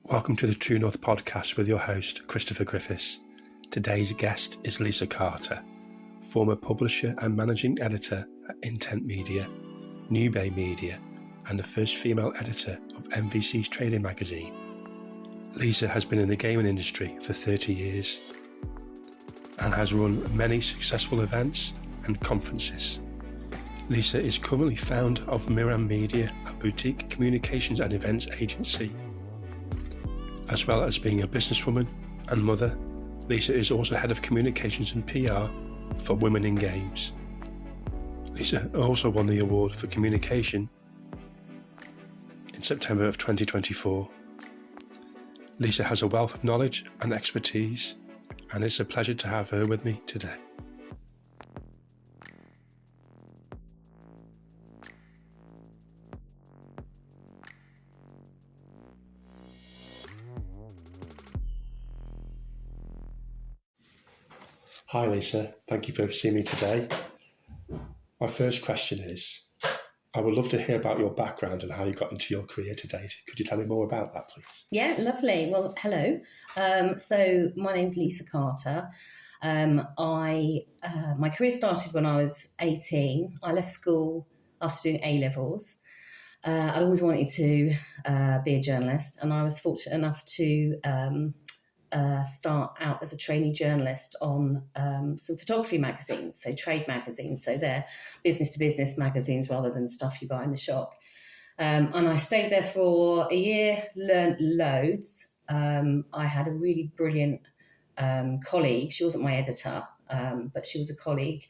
Welcome to the True North podcast with your host, Christopher Griffiths. Today's guest is Lisa Carter, former publisher and managing editor at Intent Media, New Bay Media, and the first female editor of MVC's trading magazine. Lisa has been in the gaming industry for 30 years and has run many successful events and conferences. Lisa is currently founder of Mimra Media, a boutique communications and events agency. As well as being a businesswoman and mother, Lisa is also head of communications and PR for Women in Games. Lisa also won the award for communication in September of 2024. Lisa has a wealth of knowledge and expertise, and it's a pleasure to have her with me today. Hi Lisa, thank you for seeing me today. My first question is, I would love to hear about your background and how you got into your career today. Could you tell me more about that, please? Yeah, lovely. Well, hello. So my name's Lisa Carter. My career started when I was 18. I left school after doing A-levels. I always wanted to be a journalist, and I was fortunate enough to start out as a trainee journalist on some photography magazines, so trade magazines. So they're business-to-business magazines rather than stuff you buy in the shop. And I stayed there for a year, learned loads. I had a really brilliant colleague. She wasn't my editor, but she was a colleague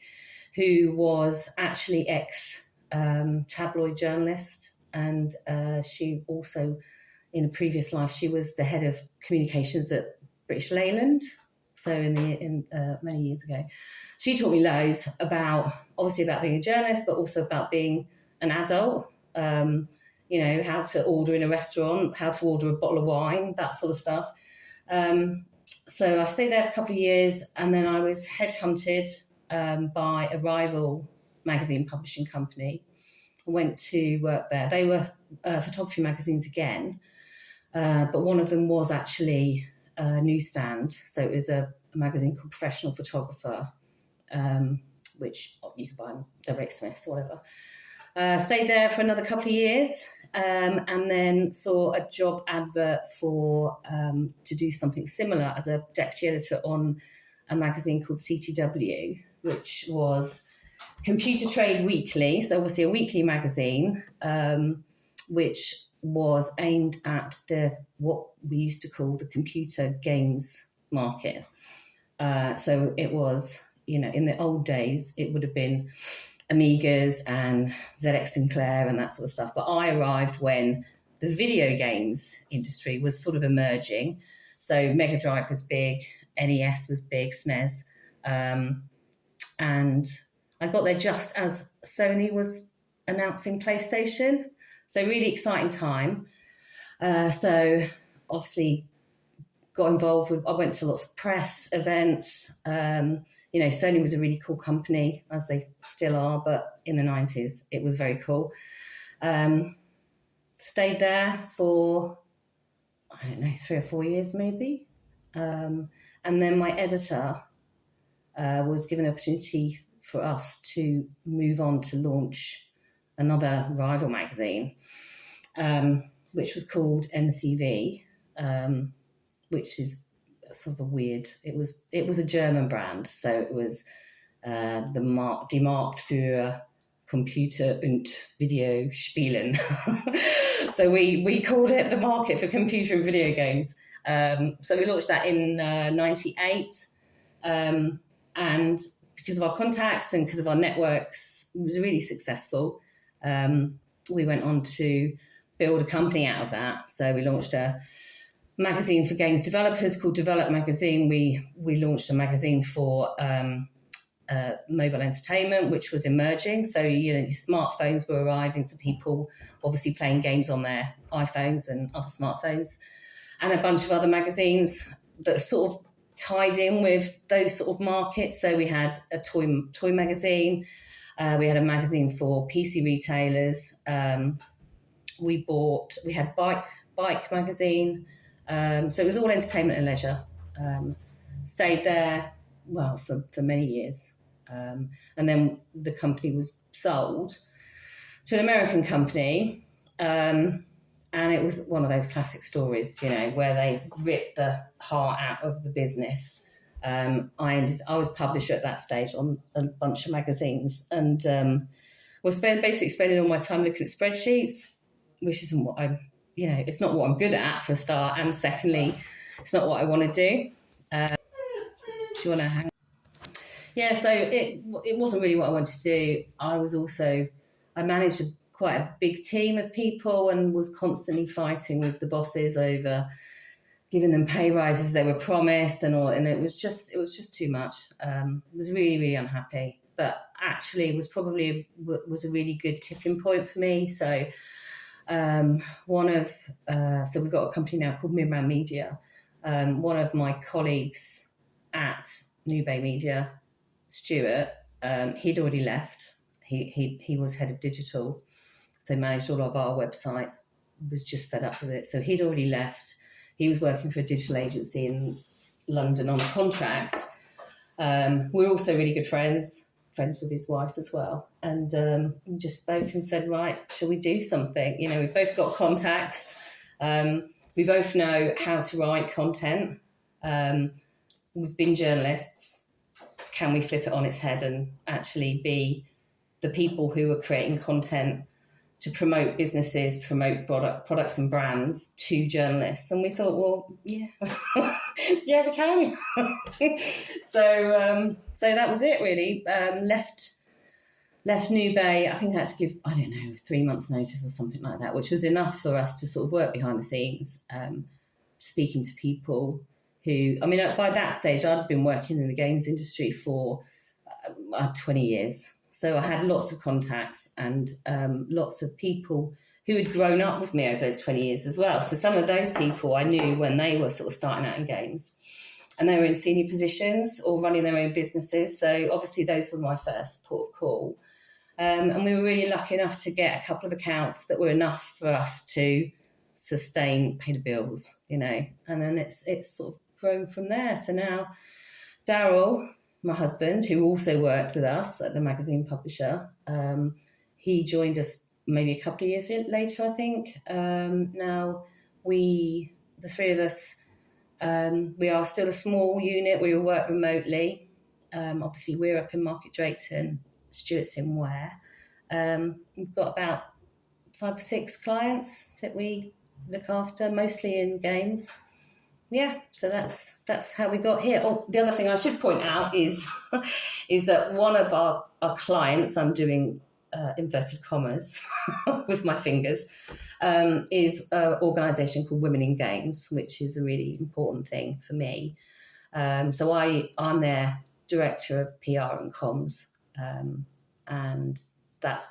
who was actually ex-tabloid journalist. And she also, in a previous life, she was the head of communications at British Leyland, so in many years ago. She taught me loads about being a journalist, but also about being an adult, how to order in a restaurant, how to order a bottle of wine, that sort of stuff. So I stayed there for a couple of years, and then I was headhunted by a rival magazine publishing company. I went to work there. They were photography magazines again, but one of them was actually newsstand, so it was a magazine called Professional Photographer, which you could buy on Direct Smiths or whatever. Stayed there for another couple of years, and then saw a job advert for to do something similar as a deputy editor on a magazine called CTW, which was Computer Trade Weekly, so obviously a weekly magazine, which was aimed at what we used to call the computer games market. So it was, in the old days, it would have been Amigas and ZX Sinclair and that sort of stuff. But I arrived when the video games industry was sort of emerging. So Mega Drive was big, NES was big, SNES. And I got there just as Sony was announcing PlayStation. So really exciting time. So obviously got involved I went to lots of press events. Sony was a really cool company, as they still are, but in the 90s, it was very cool. Stayed there for, 3 or 4 years maybe. And then my editor was given the opportunity for us to move on to launch another rival magazine, which was called MCV, which is sort of a weird. It was a German brand, so it was die Markt für Computer und Video Spielen. So we called it the market for computer and video games. So we launched that in '98, and because of our contacts and because of our networks, it was really successful. We went on to build a company out of that. So we launched a magazine for games developers called Develop Magazine. We launched a magazine for mobile entertainment, which was emerging. So, your smartphones were arriving, so people obviously playing games on their iPhones and other smartphones, and a bunch of other magazines that sort of tied in with those sort of markets. So we had a toy magazine, we had a magazine for PC retailers, we had bike magazine, So it was all entertainment and leisure. Stayed there, well, for many years. And then the company was sold to an American company. And it was one of those classic stories, where they ripped the heart out of the business. I was publisher at that stage on a bunch of magazines, and was basically spending all my time looking at spreadsheets, which isn't what it's not what I'm good at, for a start, and secondly, it's not what I want to do. Do you want to hang? Yeah, so it wasn't really what I wanted to do. I managed quite a big team of people and was constantly fighting with the bosses over giving them pay rises they were promised and all, and it was just too much. I was really, really unhappy, but actually was a really good tipping point for me. So so we've got a company now called Mimra Media. One of my colleagues at New Bay Media, Stuart, he'd already left. He was head of digital, so managed all of our websites, was just fed up with it. So he'd already left. He was working for a digital agency in London on a contract. We're also really good friends with his wife as well. And we just spoke and said, right, shall we do something? We've both got contacts. We both know how to write content. We've been journalists. Can we flip it on its head and actually be the people who are creating content to promote businesses, promote products and brands to journalists? And we thought, well, yeah, yeah, we can. So that was it, really. Left New Bay. I think I had to give, 3 months notice or something like that, which was enough for us to sort of work behind the scenes, speaking to people who, by that stage, I'd been working in the games industry for 20 years. So I had lots of contacts and lots of people who had grown up with me over those 20 years as well. So some of those people I knew when they were sort of starting out in games, and they were in senior positions or running their own businesses. So obviously those were my first port of call. And we were really lucky enough to get a couple of accounts that were enough for us to pay the bills, and then it's sort of grown from there. So now Daryl, my husband, who also worked with us at the magazine publisher, he joined us maybe a couple of years later, I think. Now the three of us, we are still a small unit. We all work remotely. Obviously, we're up in Market Drayton, Stuart's in Ware. We've got about 5 or 6 clients that we look after, mostly in games. Yeah, so that's how we got here. Oh, the other thing I should point out is that one of our clients, I'm doing inverted commas with my fingers, is an organisation called Women in Games, which is a really important thing for me. So I'm their director of PR and comms, and that's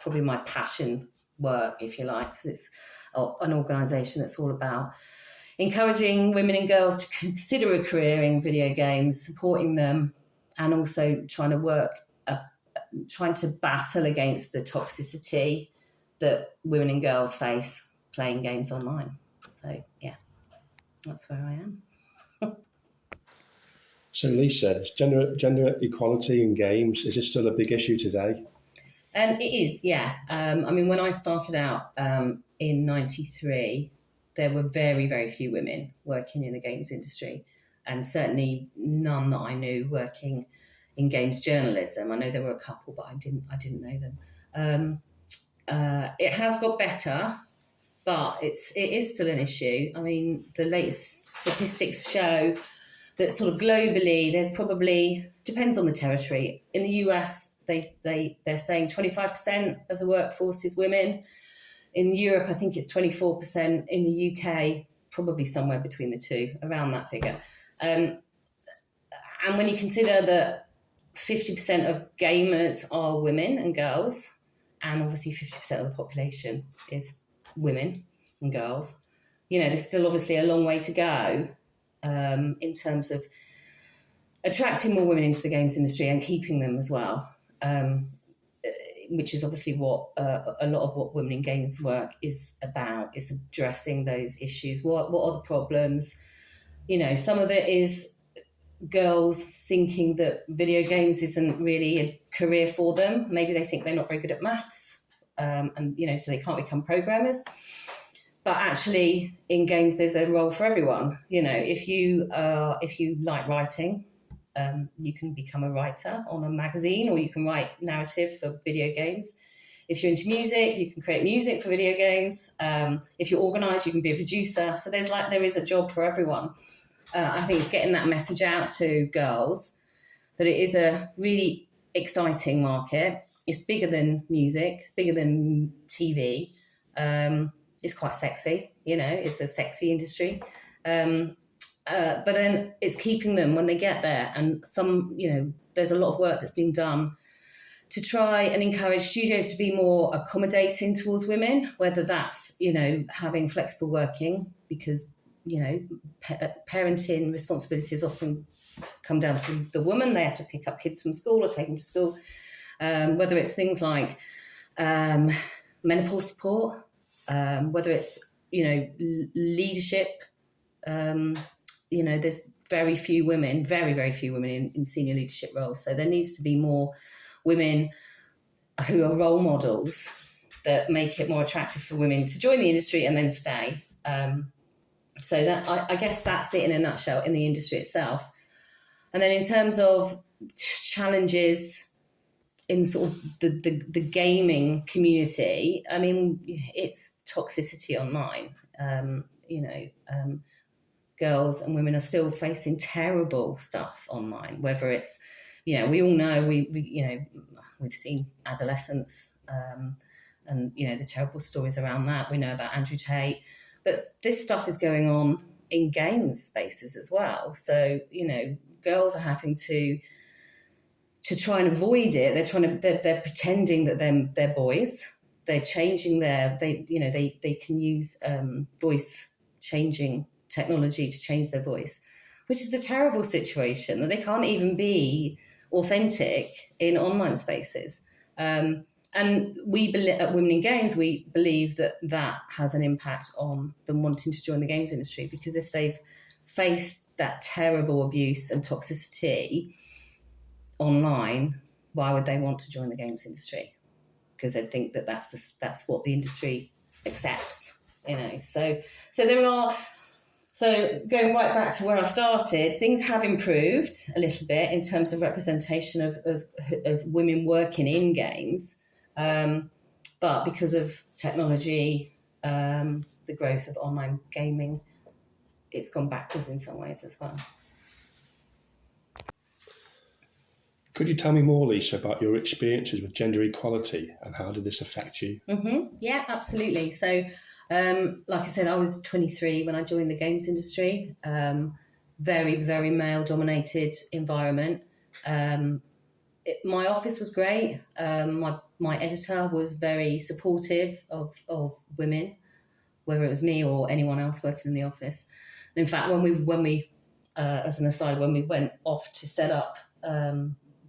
probably my passion work, if you like, because it's an organisation that's all about encouraging women and girls to consider a career in video games, supporting them, and also trying to battle against the toxicity that women and girls face playing games online. So, yeah, that's where I am. So, Lisa, is gender equality in games, is it still a big issue today? It is, yeah. When I started out in 93, there were very, very few women working in the games industry, and certainly none that I knew working in games journalism. I know there were a couple, but I didn't know them. It has got better, but it is still an issue. The latest statistics show that sort of globally, there's probably, depends on the territory. In the US, they're saying 25% of the workforce is women. In Europe, I think it's 24%. In the UK, probably somewhere between the two, around that figure. And when you consider that 50% of gamers are women and girls, and obviously 50% of the population is women and girls, there's still obviously a long way to go in terms of attracting more women into the games industry and keeping them as well. which is obviously what a lot of what Women in Games work is about, is addressing those issues. What are the problems? Some of it is girls thinking that video games isn't really a career for them. Maybe they think they're not very good at maths, and so they can't become programmers. But actually, in games, there's a role for everyone. If you like writing, you can become a writer on a magazine, or you can write narrative for video games. If you're into music, you can create music for video games. If you're organised, you can be a producer. So there is a job for everyone. I think it's getting that message out to girls that it is a really exciting market. It's bigger than music. It's bigger than TV. It's quite sexy. It's a sexy industry. But then it's keeping them when they get there. And there's a lot of work that's being done to try and encourage studios to be more accommodating towards women, whether that's, having flexible working, because parenting responsibilities often come down to the woman. They have to pick up kids from school or take them to school. Whether it's things like menopause support, whether it's, leadership. There's very few women, very, very few women in senior leadership roles. So there needs to be more women who are role models that make it more attractive for women to join the industry and then stay. So that I guess that's it in a nutshell in the industry itself. And then in terms of challenges in sort of the gaming community, I mean, it's toxicity online. Girls and women are still facing terrible stuff online, whether it's, we all know, we've seen adolescents and, the terrible stories around that. We know about Andrew Tate. But this stuff is going on in games spaces as well. So, girls are having to try and avoid it. They're pretending that they're boys. They're changing they can use voice changing technology to change their voice, which is a terrible situation, that they can't even be authentic in online spaces. And we at Women in Games, we believe that has an impact on them wanting to join the games industry, because if they've faced that terrible abuse and toxicity online, why would they want to join the games industry? Because they think that that's what the industry accepts, So there are. So going right back to where I started, things have improved a little bit in terms of representation of women working in games. But because of technology, the growth of online gaming, it's gone backwards in some ways as well. Could you tell me more, Lisa, about your experiences with gender equality and how did this affect you? Mm-hmm. Yeah, absolutely. So, like I said, I was 23 when I joined the games industry. Very, very male-dominated environment. My office was great. My editor was very supportive of women, whether it was me or anyone else working in the office. And in fact, when we as an aside, when we went off to set up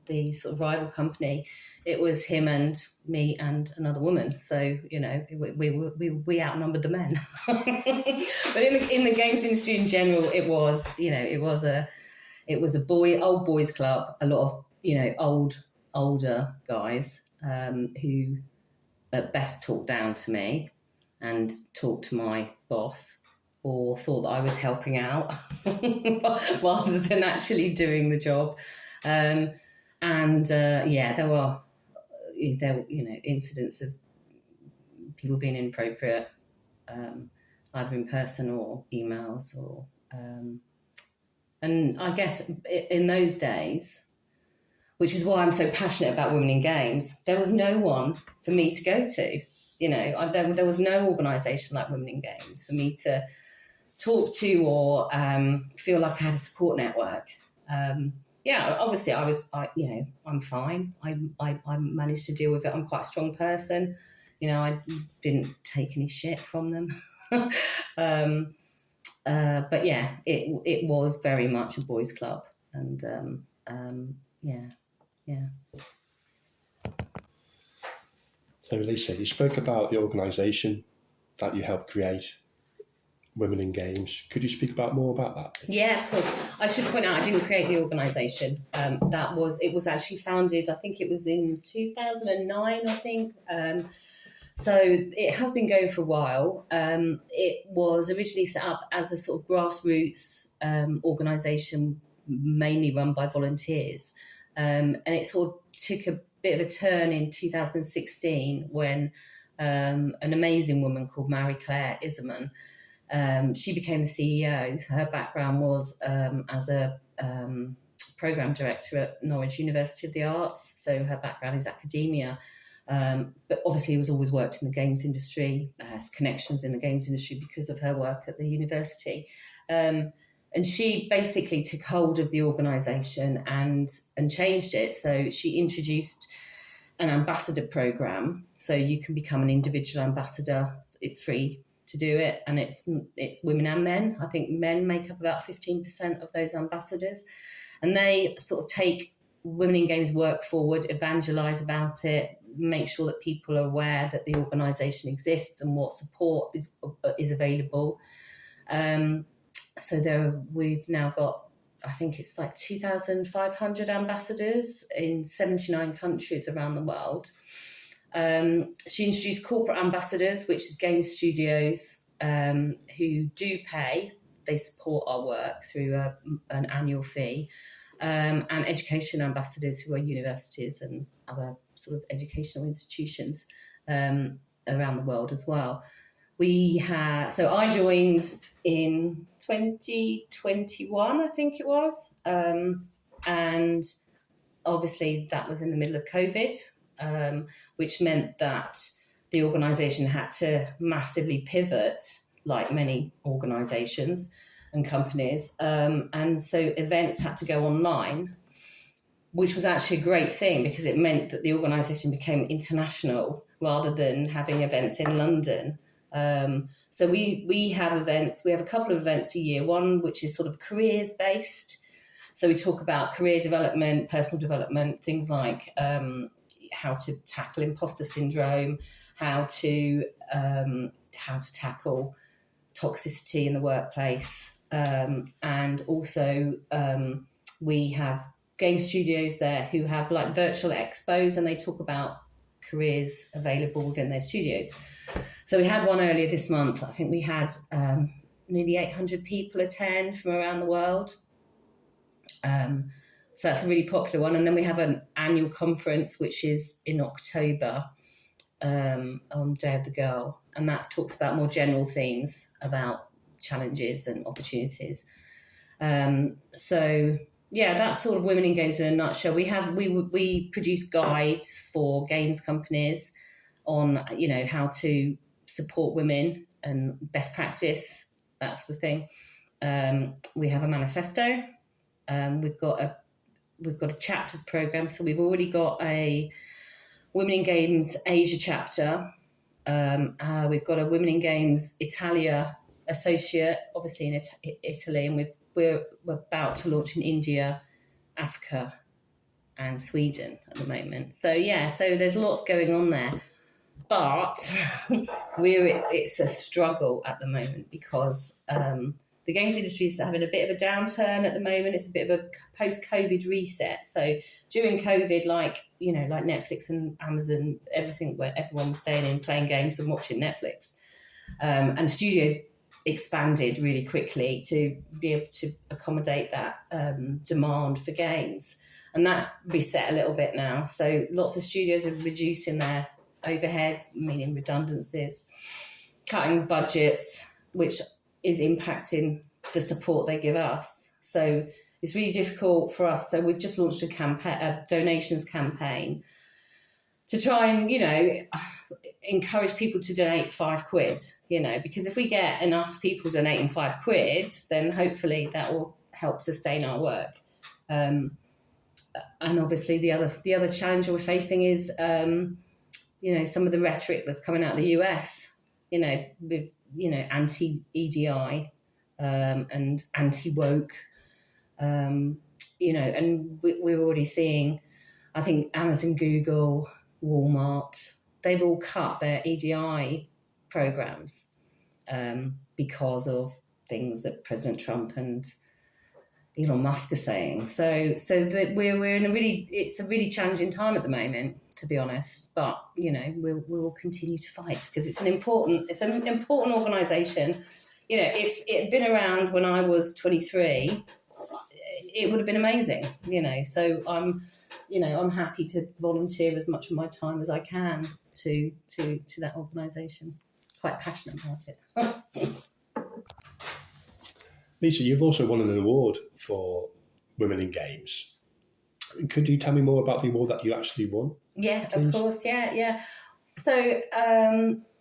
the sort of rival company, it was him and me and another woman. So we outnumbered the men. But in the games industry in general, it was a old boys club. A lot of older guys who at best talked down to me and talked to my boss, or thought that I was helping out rather than actually doing the job. There were incidents of people being inappropriate, either in person or emails, or and I guess in those days, which is why I'm so passionate about Women in Games, there was no one for me to go to. There was no organisation like Women in Games for me to talk to or feel like I had a support network. Obviously I'm fine. I managed to deal with it. I'm quite a strong person. I didn't take any shit from them. But yeah, it was very much a boys' club, and yeah. So Lisa, you spoke about the organisation that you helped create, Women in Games. Could you speak more about that? Yeah, of course. I should point out I didn't create the organisation. It was actually founded, I think it was in 2009, I think. So it has been going for a while. It was originally set up as a sort of grassroots organisation, mainly run by volunteers. And it sort of took a bit of a turn in 2016 when an amazing woman called Marie-Claire Iserman, she became the CEO. Her background was as a programme director at Norwich University of the Arts. So her background is academia. But obviously was always worked in the games industry, has connections in the games industry because of her work at the university. And she basically took hold of the organisation and changed it. So she introduced an ambassador programme. So you can become an individual ambassador. It's free to do it, and it's women and men. I think men make up about 15% of those ambassadors, and they sort of take Women in Games work forward, evangelise about it, make sure that people are aware that the organisation exists and what support is available. So we've now got, I think it's like 2,500 ambassadors in 79 countries around the world. She introduced corporate ambassadors, which is game studios who do pay. They support our work through an annual fee. And education ambassadors who are universities and other sort of educational institutions around the world as well. So I joined in 2021, I think it was, and obviously that was in the middle of COVID, which meant that the organisation had to massively pivot, like many organisations and companies, and so events had to go online, which was actually a great thing because it meant that the organisation became international rather than having events in London. So we have events. We have a couple of events a year. One which is sort of careers based. So we talk about career development, personal development, things like how to tackle imposter syndrome, how to tackle toxicity in the workplace, and also we have game studios there who have like virtual expos, and they talk about careers available within their studios. So we had one earlier this month. I think we had nearly 800 people attend from around the world. So that's a really popular one. And then we have an annual conference, which is in October on Day of the Girl. And that talks about more general themes about challenges and opportunities. So yeah, that's sort of Women in Games in a nutshell. We produce guides for games companies on, how to support women and best practice, that sort of thing. We have a manifesto. We've got a chapters program. So we've already got a Women in Games Asia chapter. We've got a Women in Games Italia associate, obviously in Italy, and we're about to launch in India, Africa, and Sweden at the moment. So so there's lots going on there, but it's a struggle at the moment because the games industry is having a bit of a downturn at the moment. It's a bit of a post-COVID reset. So during COVID, like Netflix and Amazon, everything where everyone was staying in, playing games and watching Netflix, and studios expanded really quickly to be able to accommodate that demand for games, and that's reset a little bit now. So lots of studios are reducing their overheads, meaning redundancies, cutting budgets, which is impacting the support they give us. So it's really difficult for us. So we've just launched a donations campaign to try and, encourage people to donate £5, because if we get enough people donating £5, then hopefully that will help sustain our work. And obviously the other challenge we're facing is, some of the rhetoric that's coming out of the US, with, anti-EDI and anti-woke, and we're already seeing, I think, Amazon, Google, Walmart, they've all cut their EDI programs because of things that President Trump and Elon Musk are saying. So that we're in it's a really challenging time at the moment, to be honest. But we will continue to fight because it's an important organisation. If it had been around when I was 23, it would have been amazing. So I'm happy to volunteer as much of my time as I can to that organisation. Quite passionate about it. Lisa, you've also won an award for Women in Games. Could you tell me more about the award that you actually won? Yeah, please? Of course. Yeah. So,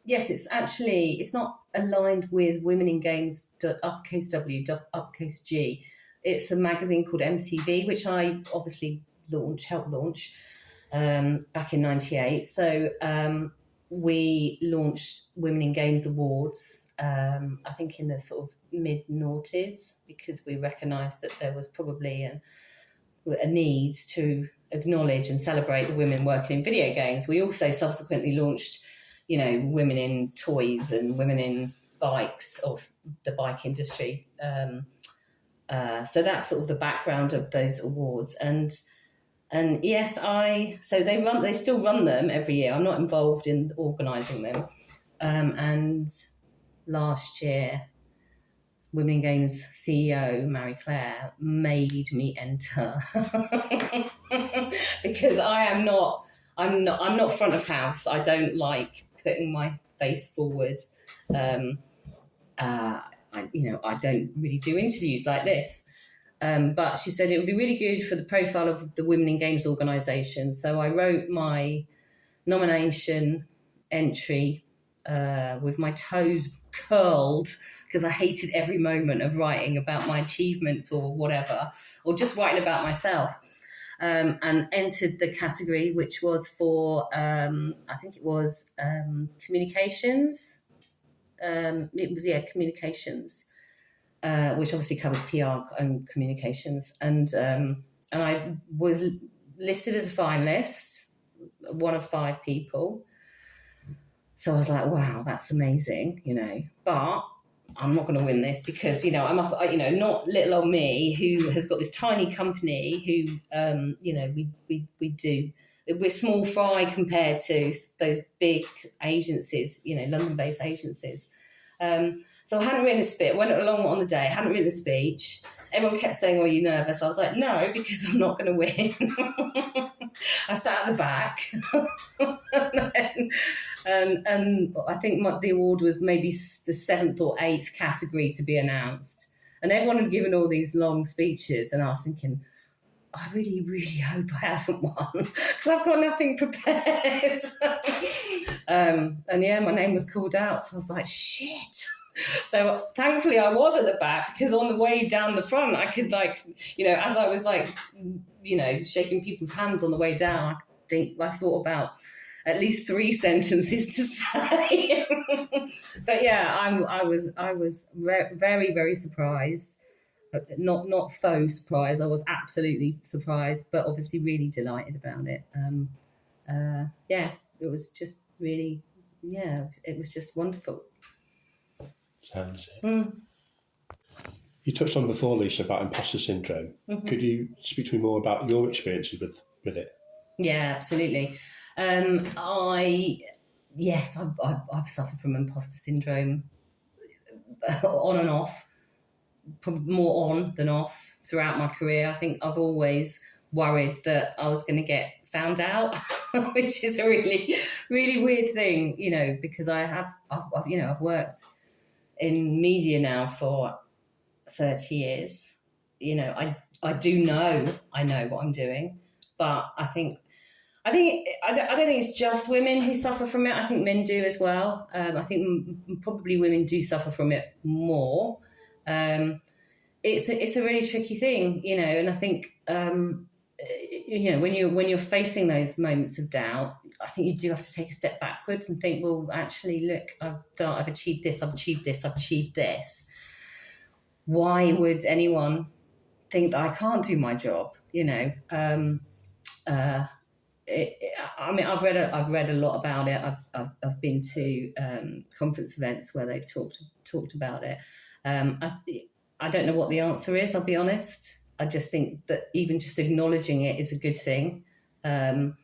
yes, it's not aligned with Women in Games, uppercase W, uppercase G. It's a magazine called MCV, which I obviously helped launch back in 98. So we launched Women in Games Awards, I think in the sort of mid-noughties, because we recognised that there was probably a need to acknowledge and celebrate the women working in video games. We also subsequently launched, women in toys and women in bikes, or the bike industry. So that's sort of the background of those awards. And yes, so they still run them every year. I'm not involved in organising them. And last year, Women in Games CEO Marie Claire made me enter because I'm not front of house. I don't like putting my face forward. I don't really do interviews like this. But she said it would be really good for the profile of the Women in Games organisation. So I wrote my nomination entry with my toes curled because I hated every moment of writing about my achievements or whatever, or just writing about myself, and entered the category, which was for, I think it was communications. Communications. Which obviously covers PR and communications. And I was listed as a finalist, one of 5 people. So I was like, wow, that's amazing, but I'm not going to win this because, I'm up, not little old me who has got this tiny company who, we're small fry compared to those big agencies, London-based agencies. So I hadn't written a speech. Went along on the day, hadn't written a speech. Everyone kept saying, "Are you nervous?" I was like, "No, because I'm not going to win." I sat at the back, and I think the award was maybe the 7th or 8th category to be announced. And everyone had given all these long speeches, and I was thinking, I really, really hope I haven't won because I've got nothing prepared. And my name was called out, so I was like, shit. So thankfully I was at the back because on the way down the front, I could as I was shaking people's hands on the way down, I thought about at least 3 sentences to say. But yeah, I was very, very surprised. Not faux surprised. I was absolutely surprised, but obviously really delighted about it. It was just really, it was just wonderful. Sounds it. You touched on before, Lisa, about imposter syndrome. Mm-hmm. Could you speak to me more about your experiences with it? Yeah, absolutely. I've suffered from imposter syndrome on and off. Probably more on than off throughout my career. I think I've always worried that I was going to get found out, which is a really, really weird thing, because I've worked in media now for 30 years. I know what I'm doing, but I don't think it's just women who suffer from it. I think men do as well. I think probably women do suffer from it more. It's a really tricky thing, and I think when you're facing those moments of doubt, I think you do have to take a step backwards and think, well, actually, look, I've achieved this, I've achieved this. Why would anyone think that I can't do my job? I've read a lot about it. I've been to conference events where they've talked about it. I don't know what the answer is, I'll be honest. I just think that even just acknowledging it is a good thing. And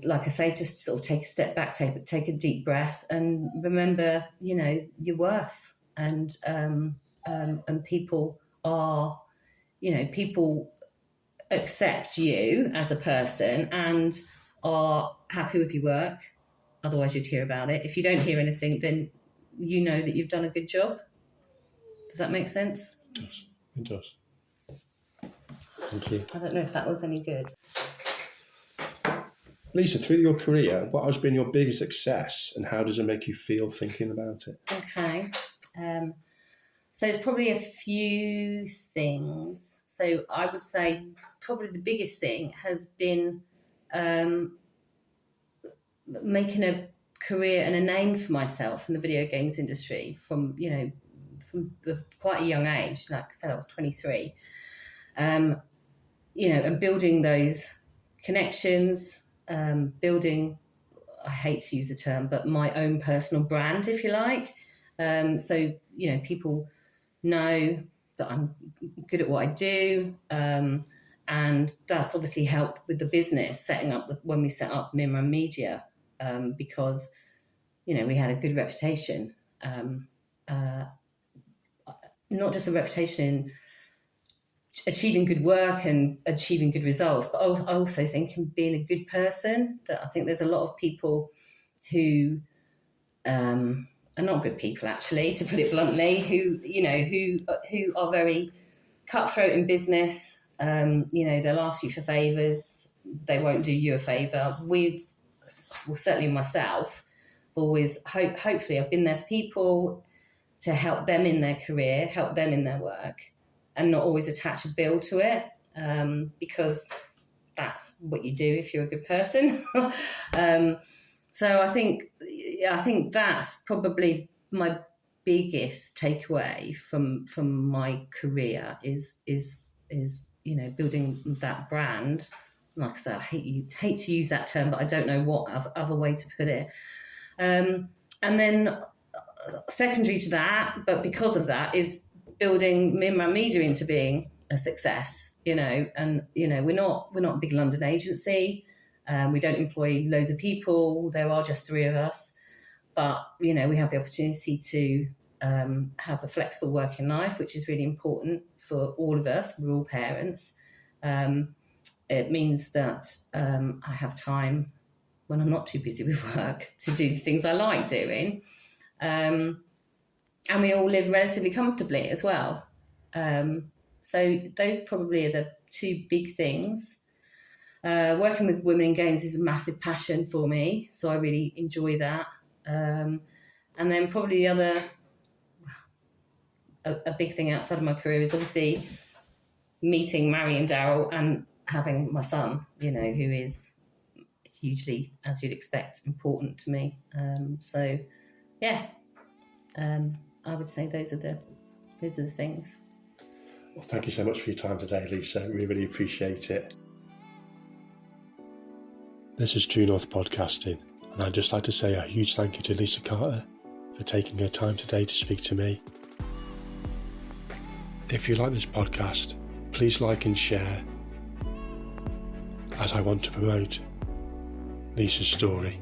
like I say, just sort of take a step back, take a deep breath, and remember, your worth. And people are, people accept you as a person and are happy with your work. Otherwise, you'd hear about it. If you don't hear anything, then you know that you've done a good job. Does that make sense? It does. Thank you. I don't know if that was any good. Lisa, through your career, what has been your biggest success and how does it make you feel thinking about it? Okay. So it's probably a few things. So I would say probably the biggest thing has been making a career and a name for myself in the video games industry from quite a young age. Like I said, I was 23. And building those connections, building, I hate to use the term, but my own personal brand, if you like. So, people know that I'm good at what I do. And that's obviously helped with the business, when we set up Mimra Media, because, we had a good reputation. Not just a reputation in achieving good work and achieving good results, but I also think in being a good person. That I think there's a lot of people who are not good people, actually, to put it bluntly, who are very cutthroat in business. They'll ask you for favours. They won't do you a favour. Certainly myself, always hopefully I've been there for people to help them in their career, help them in their work, and not always attach a bill to it, because that's what you do if you're a good person. So I think that's probably my biggest takeaway from my career is building that brand. Like I said, I hate to use that term, but I don't know what other way to put it. And then secondary to that, but because of that, is building Mimra Media into being a success. And we're not a big London agency. We don't employ loads of people. There are just 3 of us, but we have the opportunity to have a flexible working life, which is really important for all of us. We're all parents. It means that I have time when I'm not too busy with work to do the things I like doing. And we all live relatively comfortably as well. So those probably are the 2 big things. Working with women in games is a massive passion for me, so I really enjoy that. And then probably the other, a big thing outside of my career is obviously meeting, marrying Daryl and having my son, who is hugely, as you'd expect, important to me. I would say those are the things. Well, thank you so much for your time today, Lisa. We really appreciate it. This is True North Podcasting, and I'd just like to say a huge thank you to Lisa Carter for taking her time today to speak to me. If you like this podcast, please like and share, as I want to promote Lisa's story.